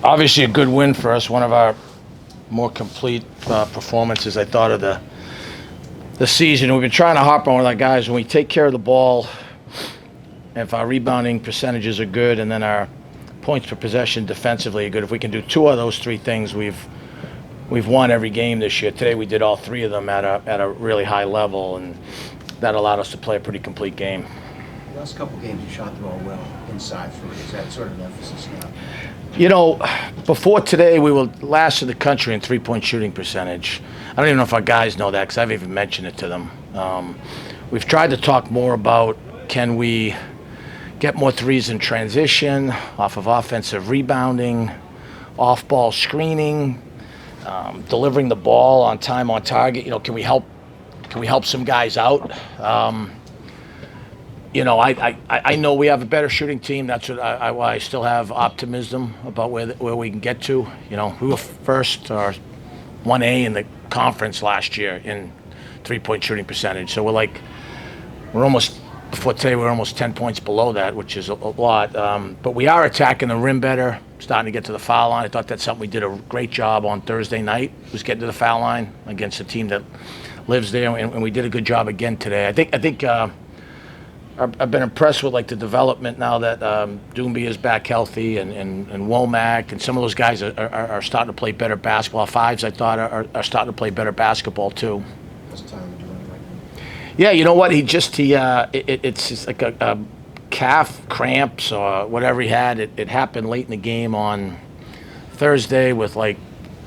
Obviously a good win for us, one of our more complete performances, I thought, of the season. We've been trying to harp on with our guys, when we take care of the ball, if our rebounding percentages are good and then our points per possession defensively are good, if we can do two of those three things, we've won every game this year. Today we did all three of them at a really high level, and that allowed us to play a pretty complete game. The last couple games you shot the ball well inside three. Is that sort of an emphasis now? You know, before today, we were last in the country in three-point shooting percentage. I don't even know if our guys know that, because I've even mentioned it to them. We've tried to talk more about, can we get more threes in transition, off of offensive rebounding, off-ball screening, delivering the ball on time, on target. You know, can we help some guys out? You know, I know we have a better shooting team. That's what why I still have optimism about where we can get to. You know, we were first or 1A in the conference last year in three-point shooting percentage. So we're almost, before today, we're almost 10 points below that, which is a lot. But we are attacking the rim better, starting to get to the foul line. I thought that's something we did a great job on Thursday night, was getting to the foul line against a team that lives there, and we did a good job again today. I think I've been impressed with the development now that Doomby is back healthy, and Womack and some of those guys are starting to play better basketball. Fives, I thought, are starting to play better basketball too. What's the time doing right now? Yeah, you know what? It's just like a calf cramps or whatever he had. It happened late in the game on Thursday with I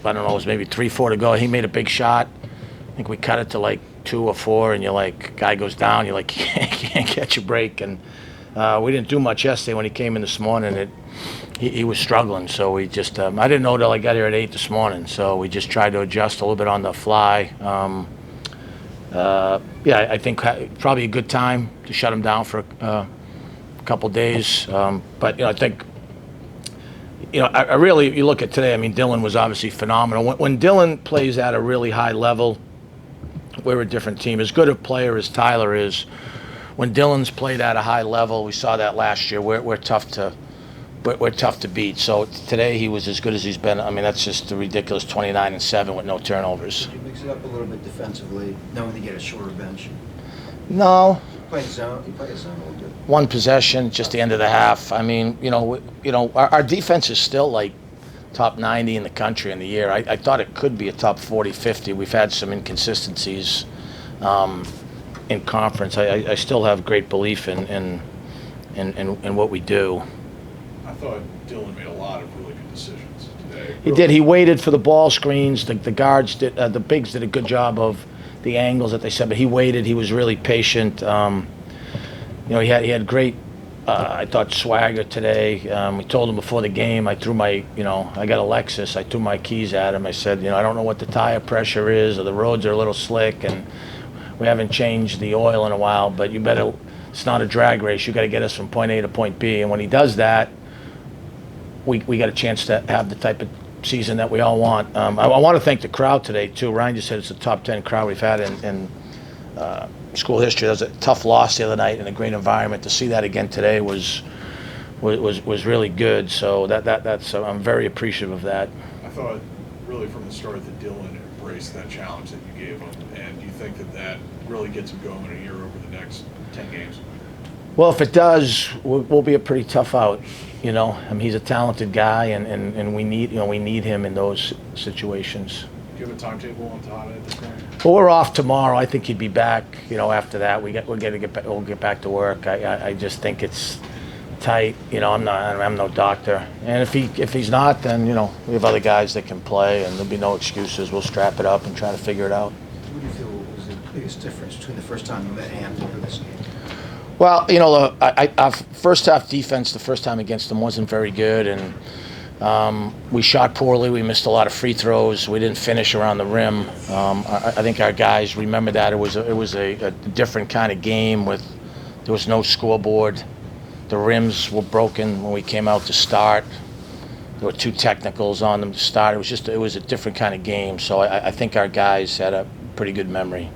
don't know, it was maybe 3-4 to go. He made a big shot. I think we cut it to 2 or 4, and guy goes down, you can't catch a break. And we didn't do much yesterday. When he came in this morning, he was struggling. So we just, I didn't know till I got here at 8 this morning. So we just tried to adjust a little bit on the fly. Yeah, I think probably a good time to shut him down for a couple days. But, I think, I really, you look at today, I mean, Dylan was obviously phenomenal. When Dylan plays at a really high level, we're a different team. As good a player as Tyler is, when Dylan's played at a high level, we saw that last year. We're tough to beat. So today he was as good as he's been. I mean, that's just a ridiculous 29-7 with no turnovers. Did you mix it up a little bit defensively, knowing to get a shorter bench? No. You played zone. You played a zone a little bit. One possession, just the end of the half. I mean, our defense is still top 90 in the country in the year. I thought it could be a top 40, 50. We've had some inconsistencies in conference. I still have great belief in what we do. I thought Dylan made a lot of really good decisions today. He did. He waited for the ball screens. The guards did. The bigs did a good job of the angles that they said, but he waited. He was really patient. He had great. I thought swagger today. We told him before the game. I threw my, I got a Lexus. I threw my keys at him. I said, I don't know what the tire pressure is, or the roads are a little slick, and we haven't changed the oil in a while. But you better. It's not a drag race. You got to get us from point A to point B. And when he does that, we got a chance to have the type of season that we all want. I want to thank the crowd today too. Ryan just said it's a top 10 crowd we've had in school history. That was a tough loss the other night in a great environment. To see that again today was really good. So that's I'm very appreciative of that. I thought really from the start that Dylan embraced that challenge that you gave him, and do you think that really gets him going in a year over the next 10 games? Well, if it does, we'll be a pretty tough out. I mean, he's a talented guy, and we need him in those situations. Do you have a timetable on Todd at this point? Well, we're off tomorrow. I think he'd be back. After that, we'll get back to work. I just think it's tight. I'm no doctor, and if he's not, then we have other guys that can play, and there'll be no excuses. We'll strap it up and try to figure it out. What do you feel was the biggest difference between the first time you met Hampton and this game? Well, our first half defense the first time against them wasn't very good, and we shot poorly. We missed a lot of free throws. We didn't finish around the rim. I think our guys remember that it was a different kind of game there was no scoreboard. The rims were broken when we came out to start. There were 2 technicals on them to start. It was a different kind of game. So I think our guys had a pretty good memory.